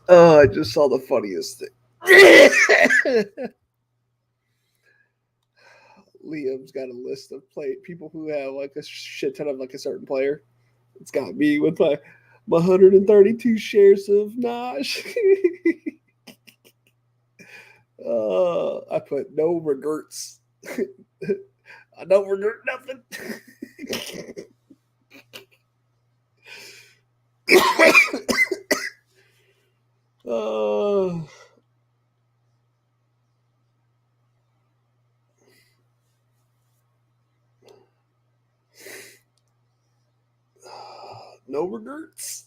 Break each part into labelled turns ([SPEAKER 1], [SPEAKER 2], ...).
[SPEAKER 1] Oh, I just saw the funniest thing. Liam's got a list of people who have like a shit ton of like a certain player. It's got me with my 132 shares of Naj. I put no regrets. I don't regret nothing. uh, no regrets.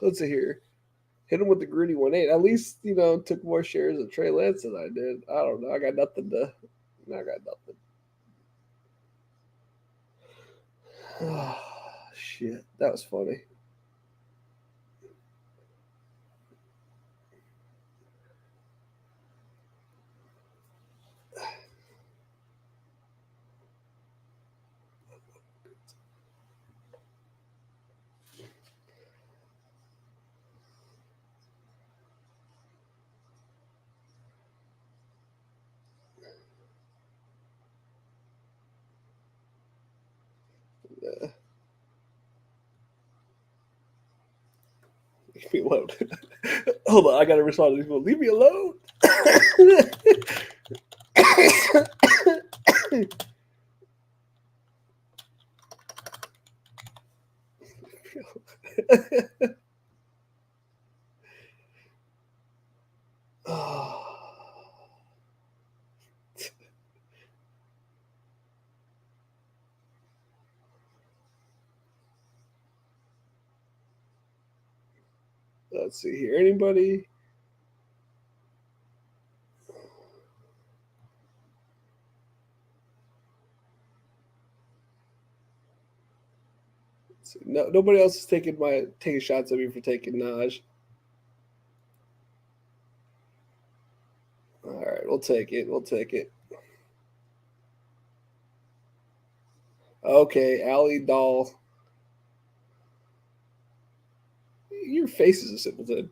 [SPEAKER 1] Let's see here. Hit him with the gritty 1-8. At least, took more shares of Trey Lance than I did. I don't know. I got nothing to. I got nothing. Oh, shit. That was funny. Leave me alone. Hold on, I gotta respond to these people. Leave me alone. Oh. Let's see here. Anybody? No, nobody else is taking shots at me for taking Naj. All right, we'll take it. We'll take it. Okay, Ali Doll. Your face is a simpleton.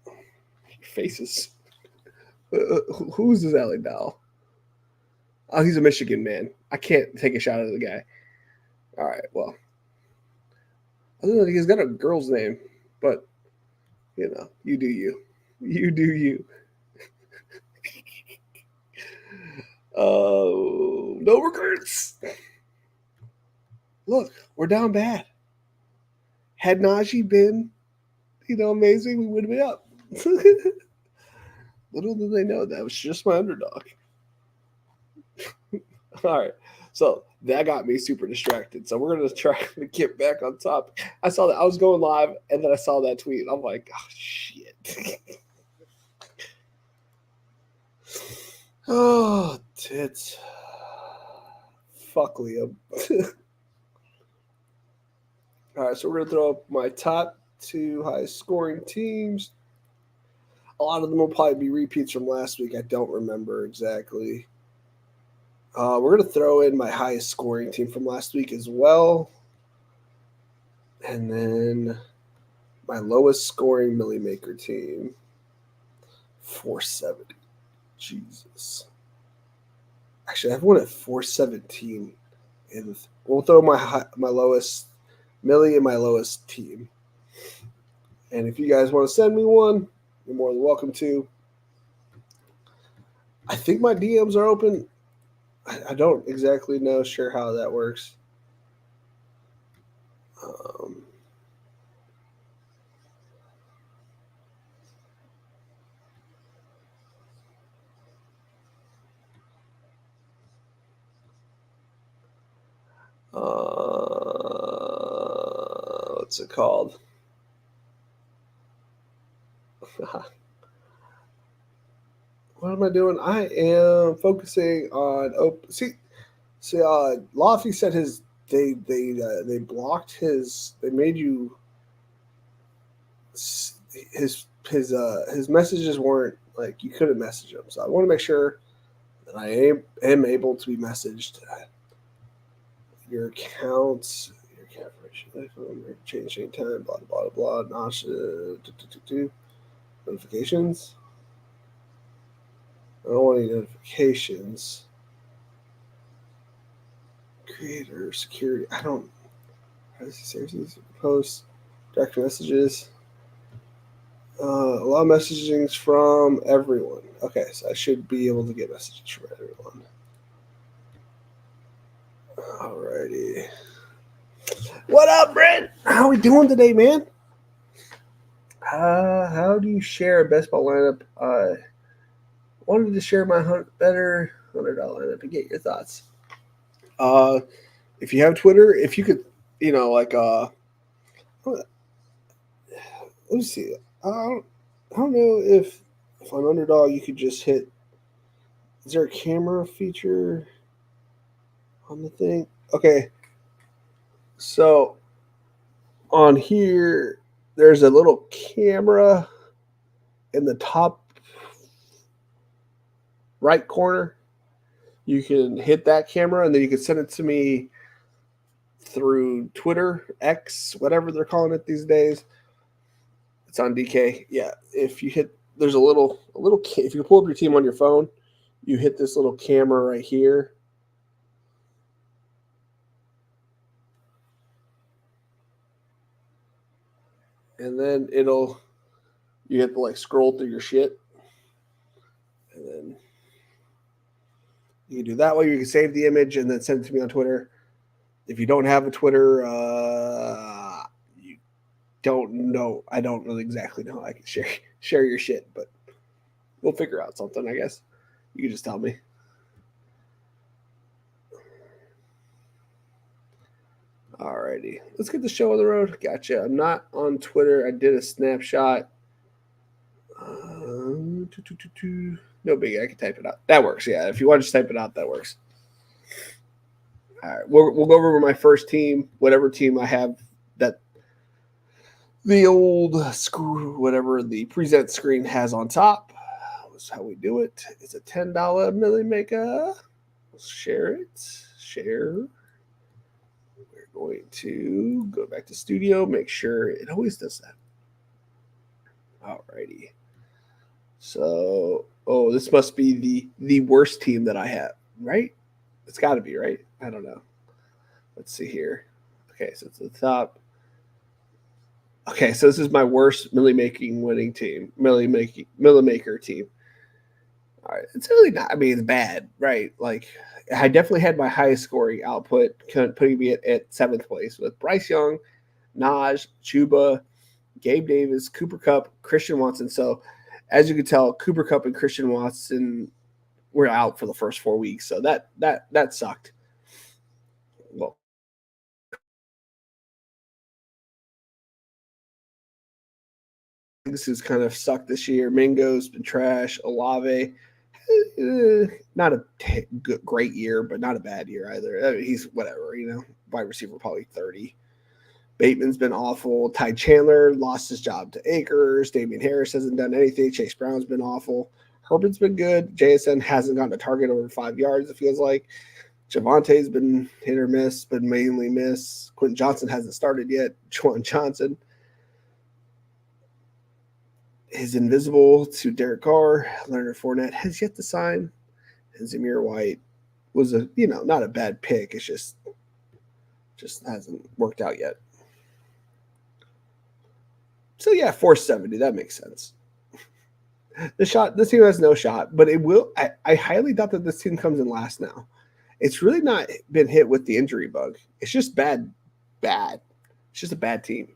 [SPEAKER 1] Your face is. Who's this Ali Doll? Oh, he's a Michigan man. I can't take a shot at the guy. All right, well. Other than he's got a girl's name, but, you do you. You do you. Oh, no regrets. Look, we're down bad. Had Najee been, amazing, we would have been up. Little did they know that was just my underdog. All right, so that got me super distracted. So we're gonna try to get back on top. I saw that I was going live, and then I saw that tweet. I'm like, oh shit. Oh tits. Fuck Liam. All right, so we're gonna throw up my top 2 highest scoring teams. A lot of them will probably be repeats from last week. I don't remember exactly. We're going to throw in my highest scoring team from last week as well. And then my lowest scoring Millie Maker team. 470. Jesus. Actually, I've won at 417. And we'll throw my lowest Millie and my lowest team. And if you guys want to send me one, you're more than welcome to. I think my DMs are open. I don't exactly know sure how that works. What's it called? What am I doing? I am focusing on Lofty said they blocked his. They made you his messages weren't like you couldn't message him. So I want to make sure that I am able to be messaged. your accounts, your calibration, change anytime, blah, blah, blah, blah, notifications. I don't want any notifications. Creator, security, I don't, privacy services, posts, direct messages. Allow messaging from everyone. Okay, so I should be able to get messages from everyone. Alrighty. What up, Brent? How we doing today, man? How do you share a best ball lineup? Wanted to share my better $100 lineup and get your thoughts. If you have Twitter, if you could, let me see. I don't know if on Underdog you could just hit. Is there a camera feature on the thing? Okay. So on here, there's a little camera in the top right corner. You can hit that camera and then you can send it to me through Twitter, X, whatever they're calling it these days. It's on DK. Yeah. If you hit, there's a little, if you pull up your team on your phone, you hit this little camera right here. And then you hit the scroll through your shit. And then you can do that way. You can save the image and then send it to me on Twitter. If you don't have a Twitter, you don't know. I don't really exactly know how I can share your shit, but we'll figure out something, I guess. You can just tell me. Alrighty. Let's get the show on the road. Gotcha. I'm not on Twitter. I did a snapshot. No big. I can type it out. That works. Yeah. If you want to just type it out, that works. All right. We'll go over my first team, whatever team I have that the old whatever the present screen has on top. That's how we do it. It's a $10 Millie Maker. Let's share it. Share. We're going to go back to studio. Make sure it always does that. Alrighty. So, this must be the worst team that I have, right? It's got to be, right? I don't know. Let's see here. Okay, so it's the top. Okay, so this is my worst Millie Maker team. All right, it's really not. I mean, it's bad, right? I definitely had my highest scoring output, putting me at 7th place with Bryce Young, Naj, Chuba, Gabe Davis, Cooper Kupp, Christian Watson. So, as you can tell, Cooper Kupp and Christian Watson were out for the first 4 weeks. So that sucked. Well, this has kind of sucked this year. Mingo's been trash. Olave, not a great year, but not a bad year either. I mean, he's whatever, wide receiver probably 30. Bateman's been awful. Ty Chandler lost his job to Akers. Damian Harris hasn't done anything. Chase Brown's been awful. Herbert's been good. JSN hasn't gotten a target over 5 yards, it feels like. Javante's been hit or miss, but mainly miss. Quentin Johnson hasn't started yet. Juwan Johnson is invisible to Derek Carr. Leonard Fournette has yet to sign. And Zamir White was not a bad pick. It's just hasn't worked out yet. So yeah, 470. That makes sense. This team has no shot, but it will. I highly doubt that this team comes in last now. It's really not been hit with the injury bug. It's just bad. It's just a bad team.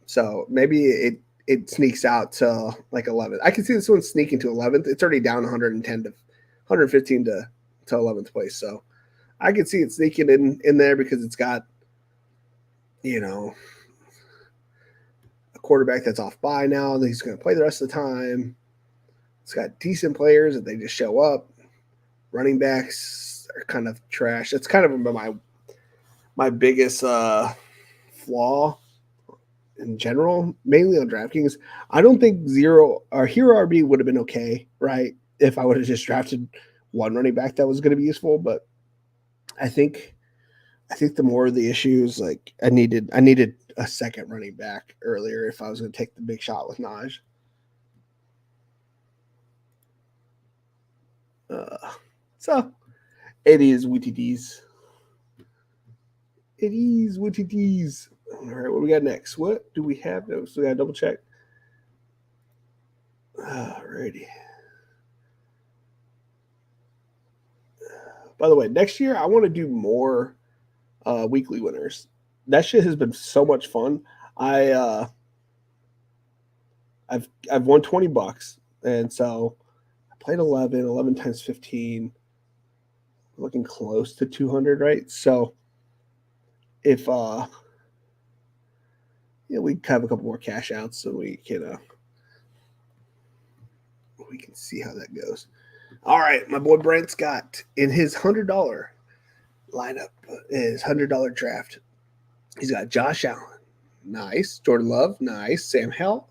[SPEAKER 1] So maybe it sneaks out to 11th. I can see this one sneaking to 11th. It's already down 110 to 115 to 11th place. So I can see it sneaking in there because it's got, a quarterback that's off by now. That he's going to play the rest of the time. It's got decent players that they just show up. Running backs are kind of trash. It's kind of my biggest flaw in general, mainly on DraftKings. I don't think Hero RB would have been okay, right? If I would have just drafted one running back that was going to be useful, but I think the more of the issues, like I needed a second running back earlier if I was going to take the big shot with Najee. So it is WTDs. It is WTDs. All right, what we got next? What do we have? So we got to double check. Alrighty. By the way, next year I want to do more weekly winners. That shit has been so much fun. I've won $20, and so I played 11 times 15, looking close to 200, right? So if we have a couple more cash outs, so we can see how that goes. All right, my boy Brent Scott in his $100 lineup, his $100 draft. He's got Josh Allen, nice. Jordan Love, nice. Sam Howell,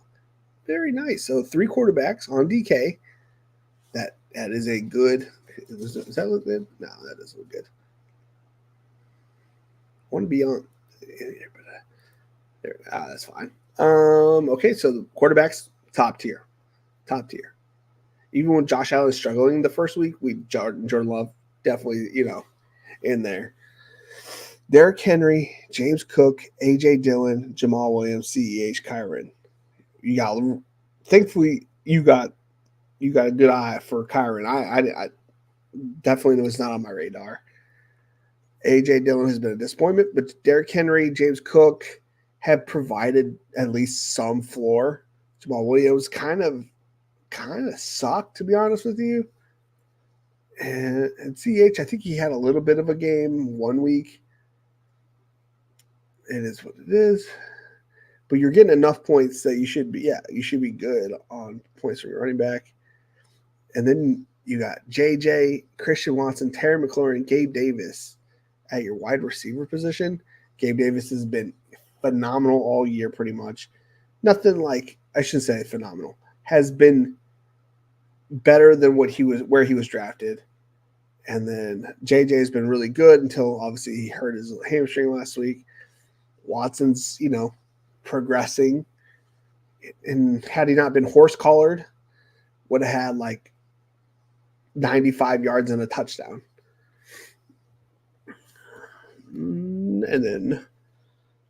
[SPEAKER 1] very nice. So 3 quarterbacks on DK. That is a good. Does that look good? No, that doesn't look good. I want to be on. That's fine. Okay, so the quarterbacks top tier. Even when Josh Allen is struggling the first week, Jordan Love definitely in there. Derrick Henry, James Cook, AJ Dillon, Jamal Williams, CEH, Kyron. Thankfully you got a good eye for Kyron. I definitely was not on my radar. AJ Dillon has been a disappointment, but Derrick Henry, James Cook have provided at least some floor. Jamal Williams kind of sucked, to be honest with you. And CH, I think he had a little bit of a game 1 week. It is what it is. But you're getting enough points that you should be good on points from your running back. And then you got JJ, Christian Watson, Terry McLaurin, Gabe Davis at your wide receiver position. Gabe Davis has been phenomenal all year, pretty much. Nothing like, I shouldn't say phenomenal, has been better than where he was drafted. And then JJ has been really good until obviously he hurt his hamstring last week. Watson's, progressing. And had he not been horse collared, would have had like 95 yards and a touchdown. And then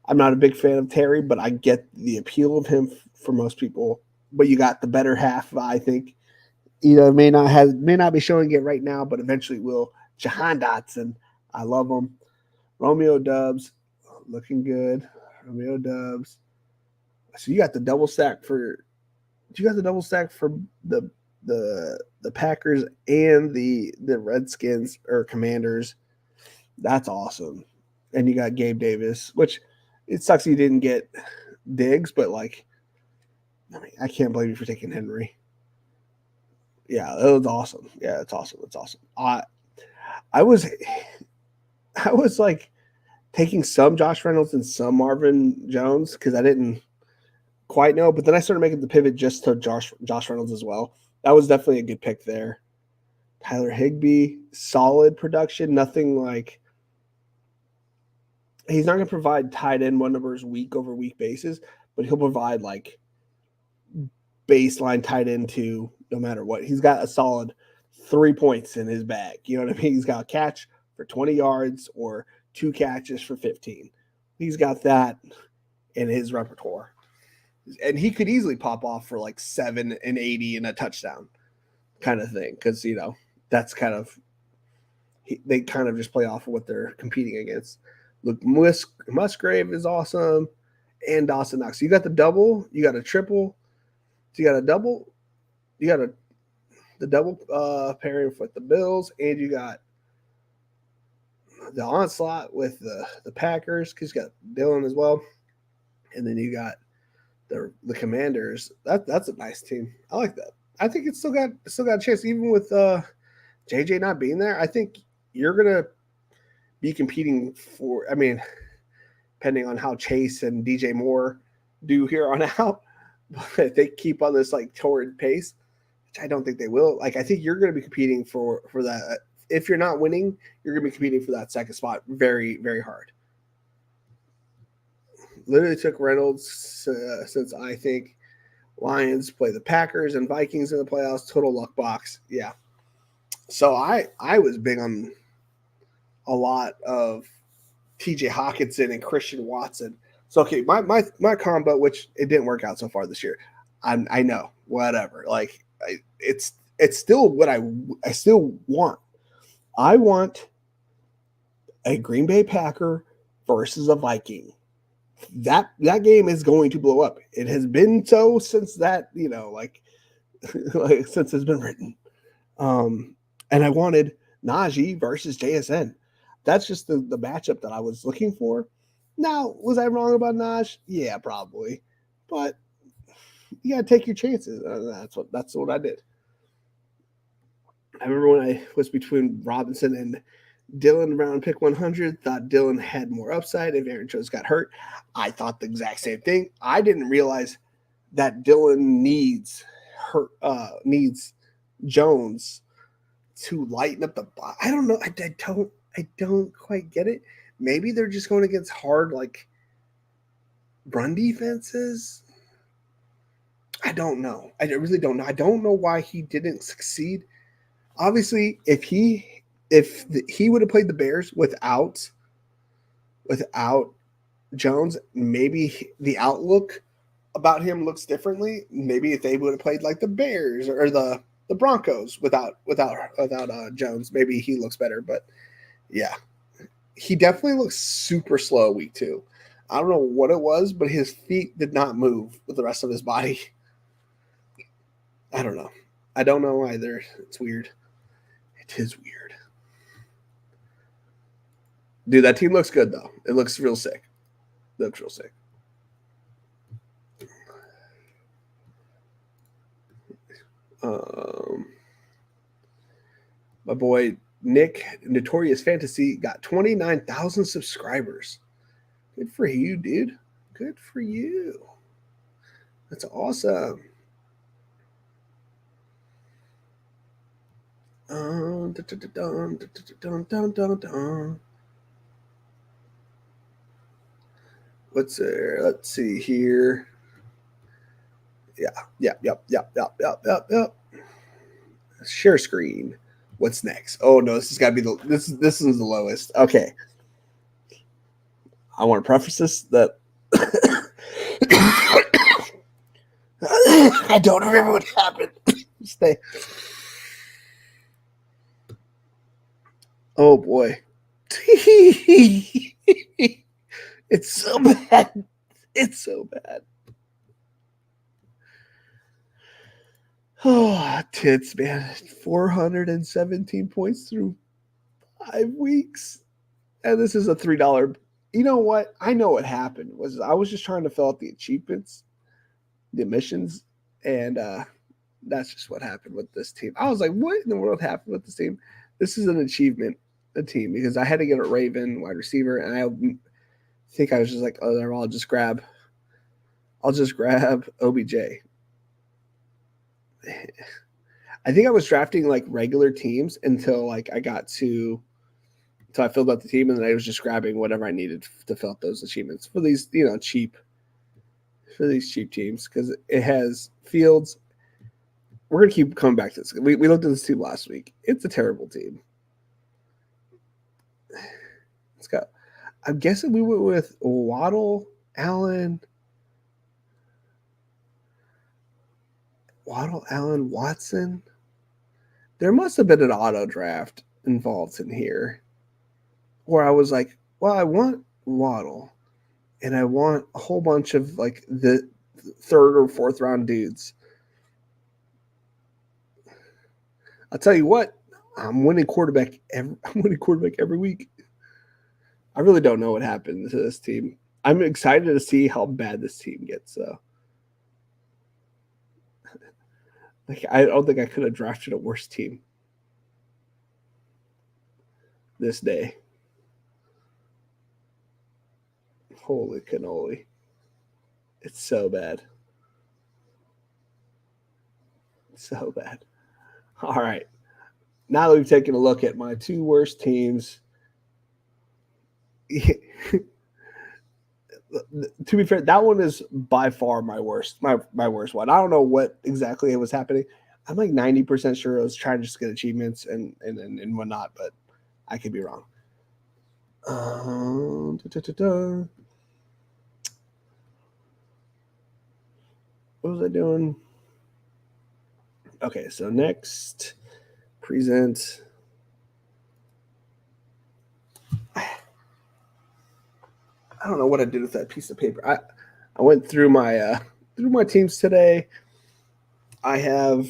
[SPEAKER 1] I'm not a big fan of Terry, but I get the appeal of him for most people. But you got the better half, I think. May not be showing it right now, but eventually will. Jahan Dotson, I love him. Romeo Dubs, looking good. Romeo Dubs. So you got the double stack for the Packers and the Redskins or Commanders. That's awesome. And you got Gabe Davis, which it sucks you didn't get Diggs, but I can't blame you for taking Henry. Yeah, that was awesome. Yeah, it's awesome. It's awesome. I was like taking some Josh Reynolds and some Marvin Jones because I didn't quite know, but then I started making the pivot just to Josh Reynolds as well. That was definitely a good pick there. Tyler Higbee, solid production. Nothing like he's not going to provide tight end one numbers week over week basis, but he'll provide like baseline tight end two no matter what. He's got a solid 3 points in his bag. You know what I mean? He's got a catch for 20 yards or 2 catches for 15. He's got that in his repertoire. And he could easily pop off for like 7 and 80 and a touchdown kind of thing. Because, that's kind of, they kind of just play off of what they're competing against. Look, Musgrave is awesome. And Dawson Knox. So you got the double, you got a triple. So you got a double, you got the double pairing with the Bills, and you got the onslaught with the Packers because you got Dillon as well. And then you got the Commanders. That's a nice team. I like that. I think it's still got a chance, even with JJ not being there. I think you're gonna be competing for. I mean, depending on how Chase and DJ Moore do here on out, but if they keep on this like torrid pace, which I don't think they will. Like I think you're going to be competing for that if you're not winning, you're going to be competing for that second spot very, very hard. Literally took Reynolds since I think Lions play the Packers and Vikings in the playoffs. Total luck box. Yeah. So I was big on a lot of TJ Hawkinson and Christian Watson. So okay, my combo, which it didn't work out so far this year. I know, whatever. Like it's still what I still want. I want a Green Bay Packer versus a Viking. That game is going to blow up. It has been so since that, like since it's been written. And I wanted Najee versus JSN. That's just the matchup that I was looking for. Now, was I wrong about Naj? Yeah, probably. But you gotta take your chances. That's what I did. I remember when I was between Robinson and Dylan around pick 100, thought Dylan had more upside if Aaron Jones got hurt. I thought the exact same thing. I didn't realize that Dylan needs Jones to lighten up the box. I don't know. I don't quite get it. Maybe they're just going against hard like run defenses. I don't know. I really don't know. I don't know why he didn't succeed. Obviously, if he would have played the Bears without Jones, maybe the outlook about him looks differently. Maybe if they would have played like the Bears or the Broncos without Jones, maybe he looks better. But yeah, he definitely looks super slow week 2. I don't know what it was, but his feet did not move with the rest of his body. I don't know. I don't know either. It's weird. It is weird. Dude, that team looks good, though. It looks real sick. It looks real sick. My boy Nick, Notorious Fantasy, got 29,000 subscribers. Good for you, dude. Good for you. That's awesome. What's there? Let's see here. Yeah. Share screen. What's next? Oh no, this has got to be this is the lowest. Okay. I want to preface this that I don't remember what happened. Stay. Oh boy. It's so bad. It's so bad. Oh, tits, man. 417 points through 5 weeks. And this is a $3. You know what? I know what happened. I was just trying to fill out the achievements, the missions, and that's just what happened with this team. I was like, what in the world happened with this team? This is an achievement, a team, because I had to get a Raven wide receiver, and I think I was just like, oh, I'll just grab OBJ. I think I was drafting like regular teams until I filled out the team, and then I was just grabbing whatever I needed to fill out those achievements for these, cheap teams, because it has Fields. We're gonna keep coming back to this. We looked at this team last week. It's a terrible team. It's got. I'm guessing we went with Waddle, Allen, Watson. There must have been an auto draft involved in here, where I was like, well, I want Waddle, and I want a whole bunch of like the 3rd or 4th round dudes. I'll tell you what, I'm winning quarterback every week. I really don't know what happened to this team. I'm excited to see how bad this team gets, though. Like, I don't think I could have drafted a worse team this day. Holy cannoli. It's so bad. So bad. All right. now that we've taken a look at my two worst teams, to be fair, that one is by far my worst one. I don't know what exactly was happening. I'm like 90% sure I was trying to just get achievements and whatnot, but I could be wrong. What was I doing? Okay, so next, present. I don't know what I did with that piece of paper. I went through my teams today. I have,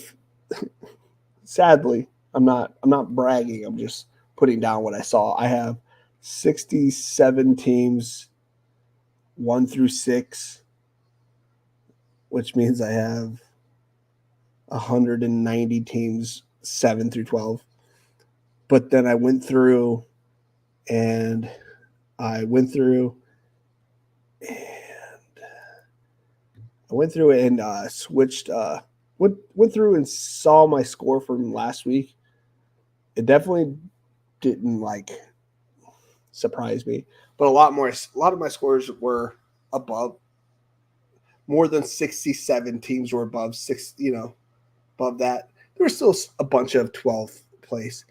[SPEAKER 1] sadly, I'm not bragging. I'm just putting down what I saw. I have 67 teams, 1 through 6, which means I have 190 teams, 7 through 12. But then I went through and switched. Went through and saw my score from last week. It definitely didn't surprise me, but a lot of my scores were above. More than 67 teams were above above that. There was still a bunch of 12th place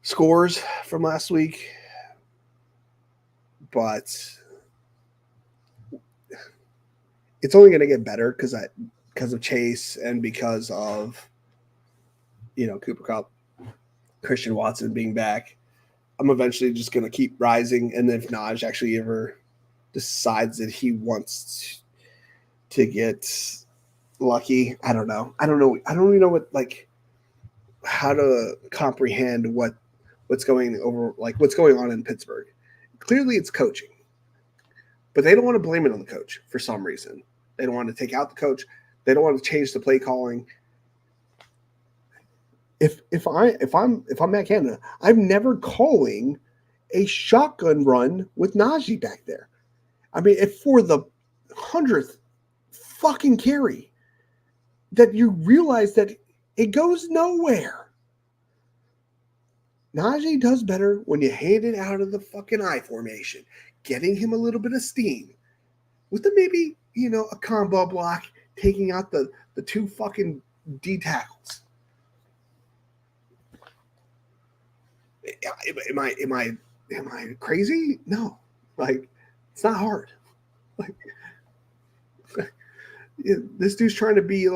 [SPEAKER 1] scores from last week, but it's only going to get better because of Chase and because of Cooper Kupp, Christian Watson being back. I'm eventually just going to keep rising, and if Naj actually ever decides that he wants to get lucky, I don't know. I don't even know how to comprehend what's going on in Pittsburgh. Clearly, it's coaching, but they don't want to blame it on the coach for some reason. They don't want to take out the coach. They don't want to change the play calling. If I'm Matt Canada, I'm never calling a shotgun run with Najee back there. I mean, if for the 100th fucking carry that you realize that it goes nowhere. Najee does better when you hand it out of the fucking I formation, getting him a little bit of steam with maybe a combo block, taking out the two fucking D tackles. Am I crazy? No, it's not hard. This dude's trying to be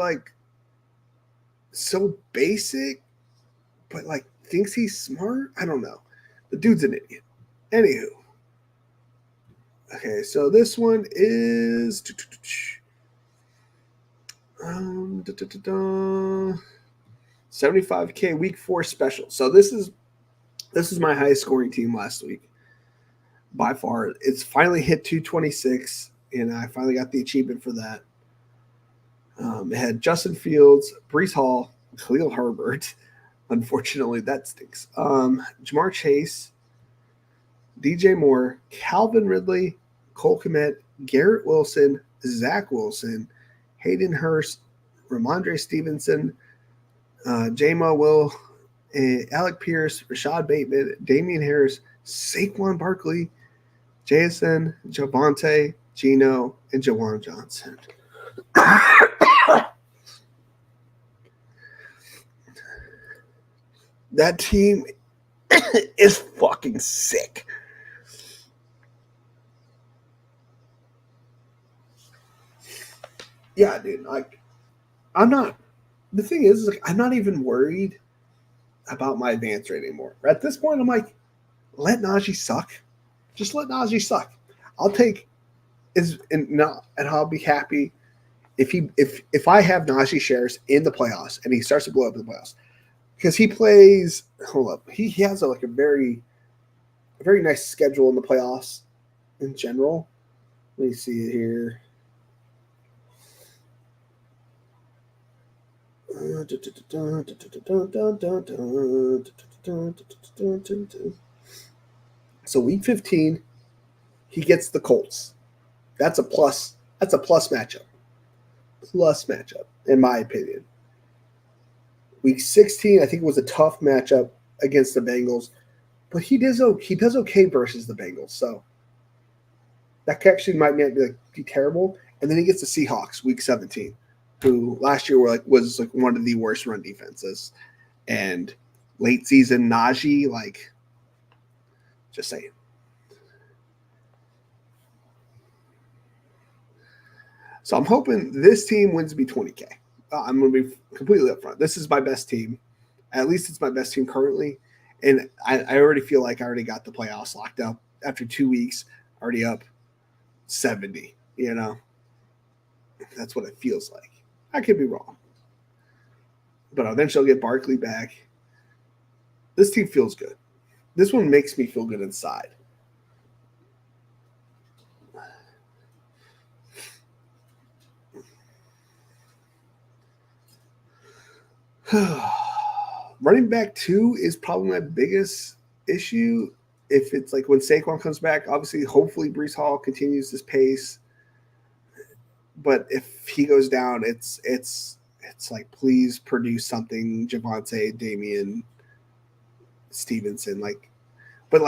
[SPEAKER 1] so basic, but thinks he's smart. I don't know. The dude's an idiot. Anywho, okay, so this one is 75K week 4 special. So this is my highest scoring team last week by far. It's finally hit 226, and I finally got the achievement for that. It had Justin Fields, Breece Hall, Khalil Herbert. Unfortunately, that stinks. Jamar Chase, DJ Moore, Calvin Ridley, Cole Kmet, Garrett Wilson, Zach Wilson, Hayden Hurst, Ramondre Stevenson, J-Mo Will, Alec Pierce, Rashad Bateman, Damian Harris, Saquon Barkley, JSN, Javonte, Gino, and Jawan Johnson. That team is fucking sick. Yeah, dude. I'm not. The thing is, I'm not even worried about my advance rate anymore. At this point, I'm like, let Najee suck. Just let Najee suck. I'll take and I'll be happy if I have Najee shares in the playoffs and he starts to blow up in the playoffs. Because he plays, hold up, he has a very nice schedule in the playoffs in general. Let me see it here. So week 15, he gets the Colts. That's a plus. That's a plus matchup. Plus matchup, in my opinion. Week 16, I think it was a tough matchup against the Bengals, but he does okay versus the Bengals. So that actually might not be terrible. And then he gets the Seahawks week 17, who last year was one of the worst run defenses. And late season Najee, just saying. So I'm hoping this team wins me 20K. I'm going to be completely upfront. This is my best team. At least it's my best team currently. And I already feel like I already got the playoffs locked up after 2 weeks, already up 70, That's what it feels like. I could be wrong. But eventually I'll get Barkley back. This team feels good. This one makes me feel good inside. Running back 2 is probably my biggest issue. If it's like when Saquon comes back, obviously, hopefully Breece Hall continues this pace. But if he goes down, it's like, please produce something, Javonte, Damian, Stevenson. But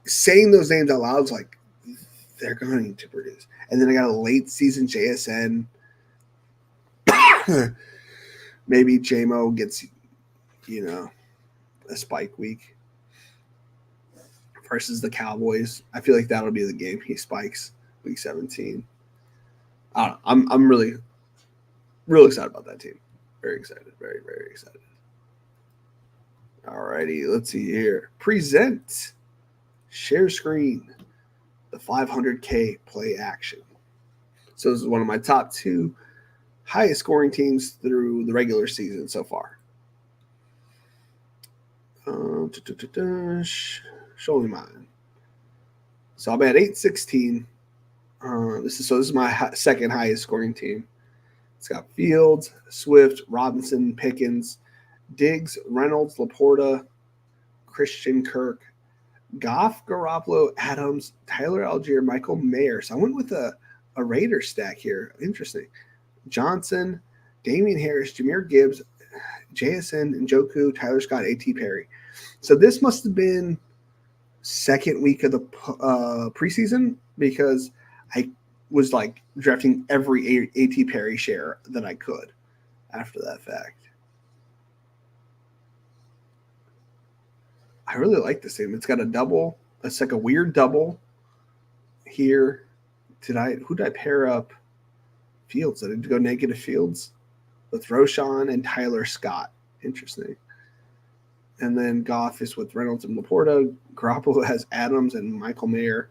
[SPEAKER 1] saying those names out loud is like, they're going to produce. And then I got a late season JSN. Maybe JMO gets, a spike week versus the Cowboys. I feel like that'll be the game. He spikes week 17. I don't know. I'm really, really excited about that team. Very excited. Very, very excited. Alrighty, let's see here. Present. Share screen. The 500K play action. So this is one of my top 2 highest scoring teams through the regular season so far. Show me mine. So I'm at 816. This is my second highest scoring team. It's got Fields, Swift, Robinson, Pickens, Diggs, Reynolds, Laporta, Christian Kirk, Goff, Garoppolo, Adams, Tyler Algier, Michael Mayer. So I went with a Raider stack here. Interesting. Johnson, Damian Harris, Jahmyr Gibbs, JSN, Njoku, Tyler Scott, A.T. Perry. So this must have been second week of the preseason because I was drafting every A.T. Perry share that I could after that fact. I really like this team. It's got a double. It's like a weird double here. Who did I pair up? Fields. I did go negative Fields with Roshan and Tyler Scott. Interesting. And then Goff is with Reynolds and Laporta. Garoppolo has Adams and Michael Mayer.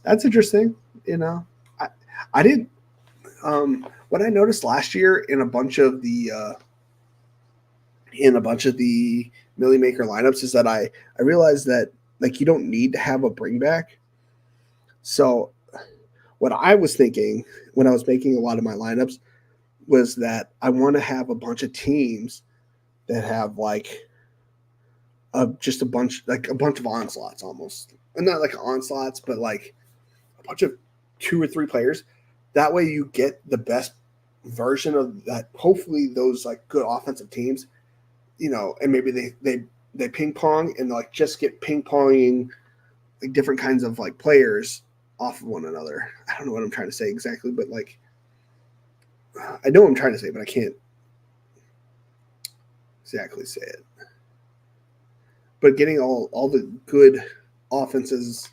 [SPEAKER 1] That's interesting. I didn't. What I noticed last year in a bunch of the Millie Maker lineups is that I realized that you don't need to have a bring back. So what I was thinking when I was making a lot of my lineups was that I want to have a bunch of teams that have just a bunch of onslaughts almost. And not onslaughts, but a bunch of 2 or 3 players. That way you get the best version of that. Hopefully those good offensive teams, and maybe they ping pong and just get ping ponging different kinds of players off of one another. I don't know what I'm trying to say exactly, but I know what I'm trying to say, but I can't exactly say it. But getting all the good offenses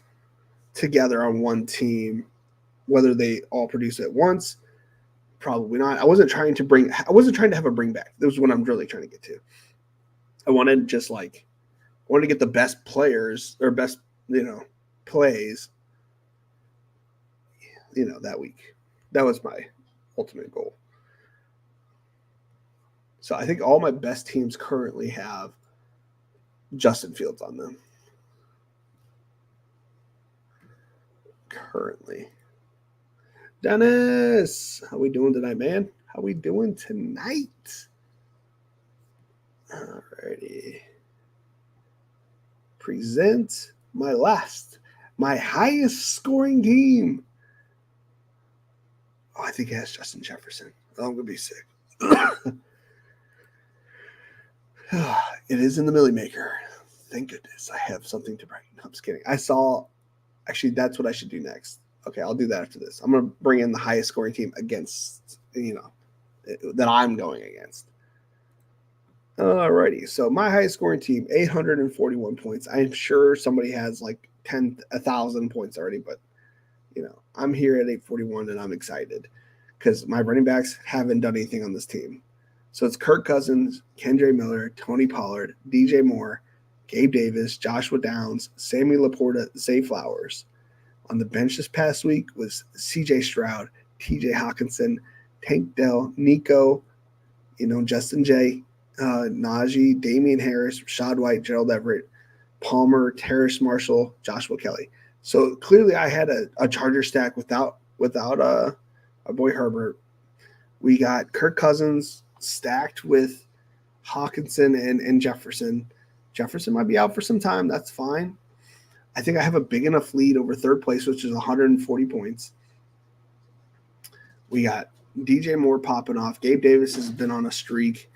[SPEAKER 1] together on one team, whether they all produce at once, probably not. I wasn't trying to have a bring back. This is what I'm really trying to get to. I wanted to get the best players or best, plays, that week. That was my ultimate goal. So I think all my best teams currently have Justin Fields on them. Currently. Dennis, how we doing tonight, man? How we doing tonight? Alrighty. Present my highest scoring team. Oh, I think it has Justin Jefferson. Oh, I'm going to be sick. It is in the Millie Maker. Thank goodness I have something to bring. No, I'm just kidding. Actually, that's what I should do next. Okay, I'll do that after this. I'm going to bring in the highest scoring team against, that I'm going against. Alrighty, so my highest scoring team, 841 points. I'm sure somebody has like 1,000 points already, but I'm here at 841 and I'm excited because my running backs haven't done anything on this team. So it's Kirk Cousins, Kendre Miller, Tony Pollard, DJ Moore, Gabe Davis, Joshua Downs, Sammy Laporta, Zay Flowers. On the bench this past week was CJ Stroud, TJ Hawkinson, Tank Dell, Nico, Justin J, Najee, Damian Harris, Rashad White, Gerald Everett, Palmer, Terrace Marshall, Joshua Kelly. So clearly I had a Charger stack without our boy Herbert. We got Kirk Cousins stacked with Hawkinson and Jefferson. Jefferson might be out for some time. That's fine. I think I have a big enough lead over third place, which is 140 points. We got DJ Moore popping off. Gabe Davis has been on a streak.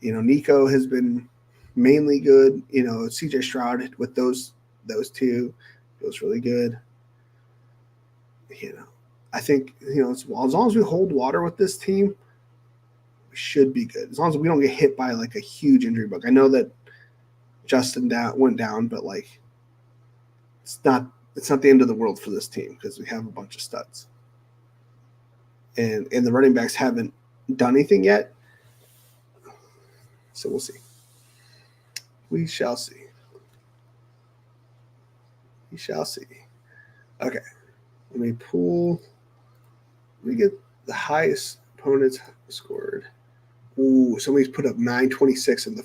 [SPEAKER 1] Nico has been mainly good. CJ Stroud with those two feels really good. I think, as long as we hold water with this team, we should be good. As long as we don't get hit by like a huge injury bug. I know that Justin went down, but like it's not the end of the world for this team because we have a bunch of studs. And the running backs haven't done anything yet. So we'll see. We shall see. We shall see. Okay. Let me get the highest opponents scored. Ooh, somebody's put up 926 in the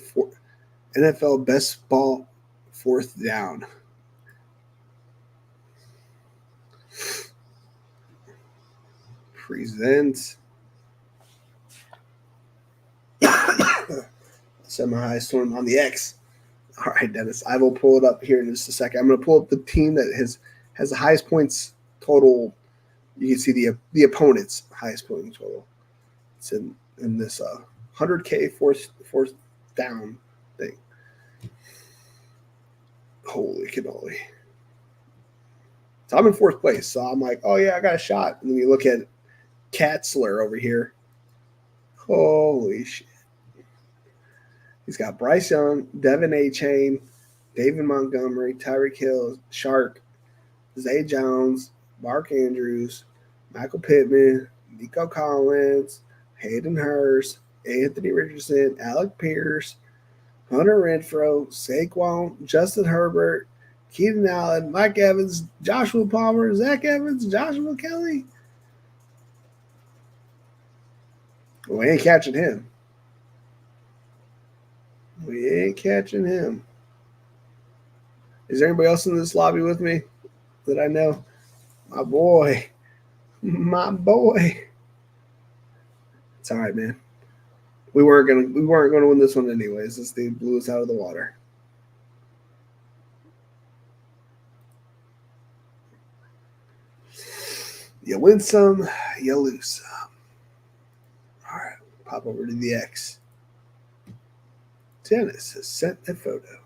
[SPEAKER 1] NFL best ball fourth down. Present. Semi-highest one on the X. All right, Dennis. I will pull it up here in just a second. I'm going to pull up the team that has the highest points total. You can see the opponent's highest point total. It's in this 100K fourth down thing. Holy cannoli. So I'm in fourth place. So I'm like, oh yeah, I got a shot. And then you look at Katzler over here. Holy shit. He's got Bryce Young, Devin Achane, David Montgomery, Tyreek Hill, Shark, Zay Jones, Mark Andrews, Michael Pittman, Nico Collins, Hayden Hurst, Anthony Richardson, Alec Pierce, Hunter Renfrow, Saquon, Justin Herbert, Keenan Allen, Mike Evans, Joshua Palmer, Zach Evans, Joshua Kelly. Well, we ain't catching him. We ain't catching him. Is there anybody else in this lobby with me that I know? My boy. My boy. It's all right, man. We weren't gonna win this one anyways. This thing blew us out of the water. You win some, you lose some. All right, pop over to the X. Dennis has sent a photo.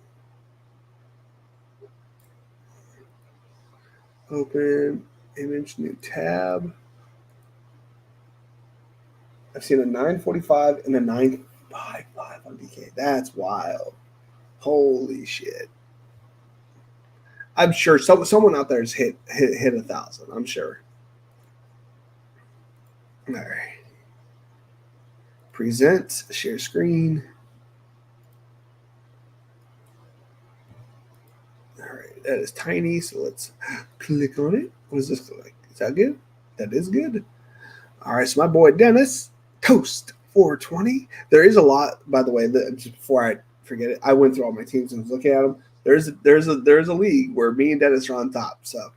[SPEAKER 1] Open image, new tab. I've seen a 945 and a 955 on DK. That's wild. Holy shit. I'm sure someone out there has hit 1,000. I'm sure. All right. Present, share screen. All right, that is tiny, so let's click on it. What does this look like? Is that good? That is good. All right, so my boy Dennis, Toast 420. There is a lot, by the way, just before I forget it, I went through all my teams and was looking at them. There's a league where me and Dennis are on top, so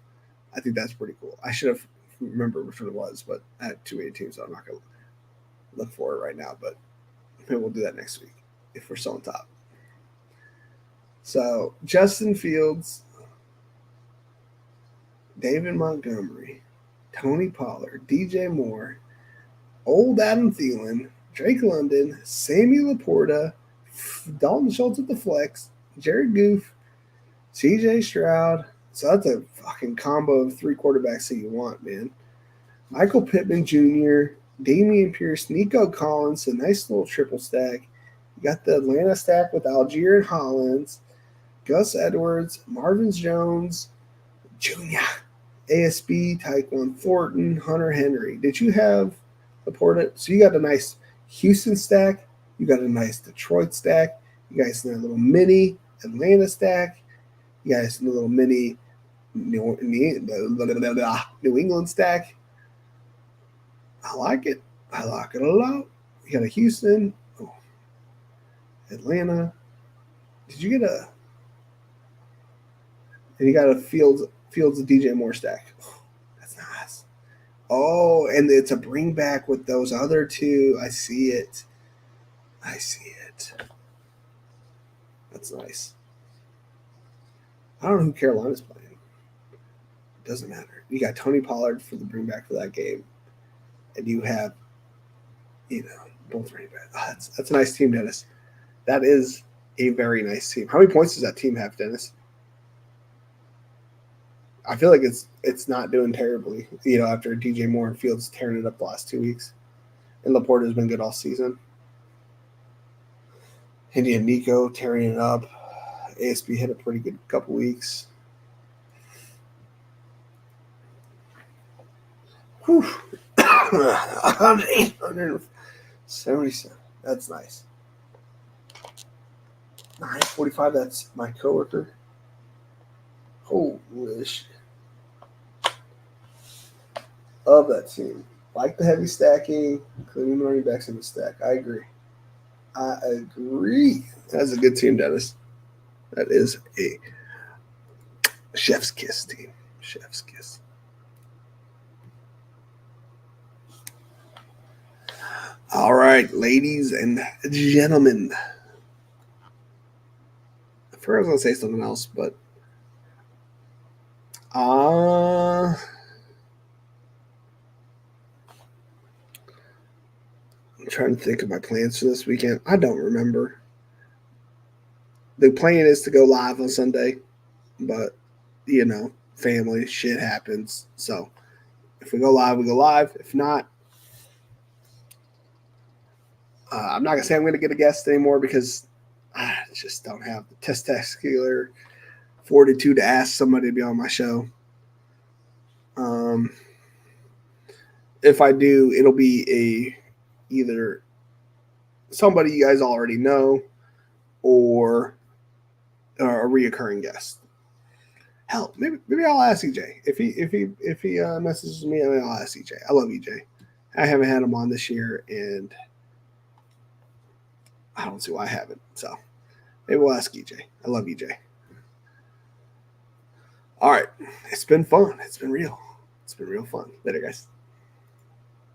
[SPEAKER 1] I think that's pretty cool. I should have remembered which one it was, but I had too many teams, so I'm not going to look for it right now, but maybe we'll do that next week if we're still on top. So Justin Fields, David Montgomery, Tony Pollard, DJ Moore, old Adam Thielen, Drake London, Sammy Laporta, Dalton Schultz at the flex, Jared Goff, CJ Stroud. So that's a fucking combo of 3 quarterbacks that you want, man. Michael Pittman Jr., Damian Pierce, Nico Collins, a nice little triple stack. You got the Atlanta stack with Algier and Hollins, Gus Edwards, Marvin Jones, Jr., ASB, Tyquan Thornton, Hunter Henry. Did you have the Porta? So you got a nice Houston stack. You got a nice Detroit stack. You guys in a little mini Atlanta stack. You guys in a little mini New England stack. I like it. I like it a lot. You got a Houston, Atlanta. Did you get a? And you got a Fields of DJ Moore stack. Oh, that's nice. Oh, and it's a bring back with those other two. I see it. That's nice. I don't know who Carolina's playing. It doesn't matter. You got Tony Pollard for the bring back for that game. And you have, both running backs. Oh, that's a nice team, Dennis. That is a very nice team. How many points does that team have, Dennis? I feel like it's not doing terribly, after DJ Moore and Fields tearing it up the last 2 weeks. And Laporta has been good all season. Indy and Nico tearing it up. ASB hit a pretty good couple weeks. Whew. 877. That's nice. 945. That's my coworker. Holy shit. Love that team. Like the heavy stacking, including the running backs in the stack. I agree. That's a good team, Dennis. That is a chef's kiss team. Chef's kiss. All right, ladies and gentlemen. I forgot I was going to say something else, but I'm trying to think of my plans for this weekend. I don't remember. The plan is to go live on Sunday, but, family shit happens. So if we go live, we go live. If not, I'm not going to say I'm going to get a guest anymore because I just don't have the testicular fortitude to ask somebody to be on my show. If I do, it'll be either somebody you guys already know or a reoccurring guest. Hell, maybe I'll ask EJ if he messages me. I'll ask EJ. I love EJ. I haven't had him on this year, and I don't see why I haven't. So maybe we'll ask EJ. I love EJ. All right, it's been fun. It's been real. It's been real fun. Later, guys.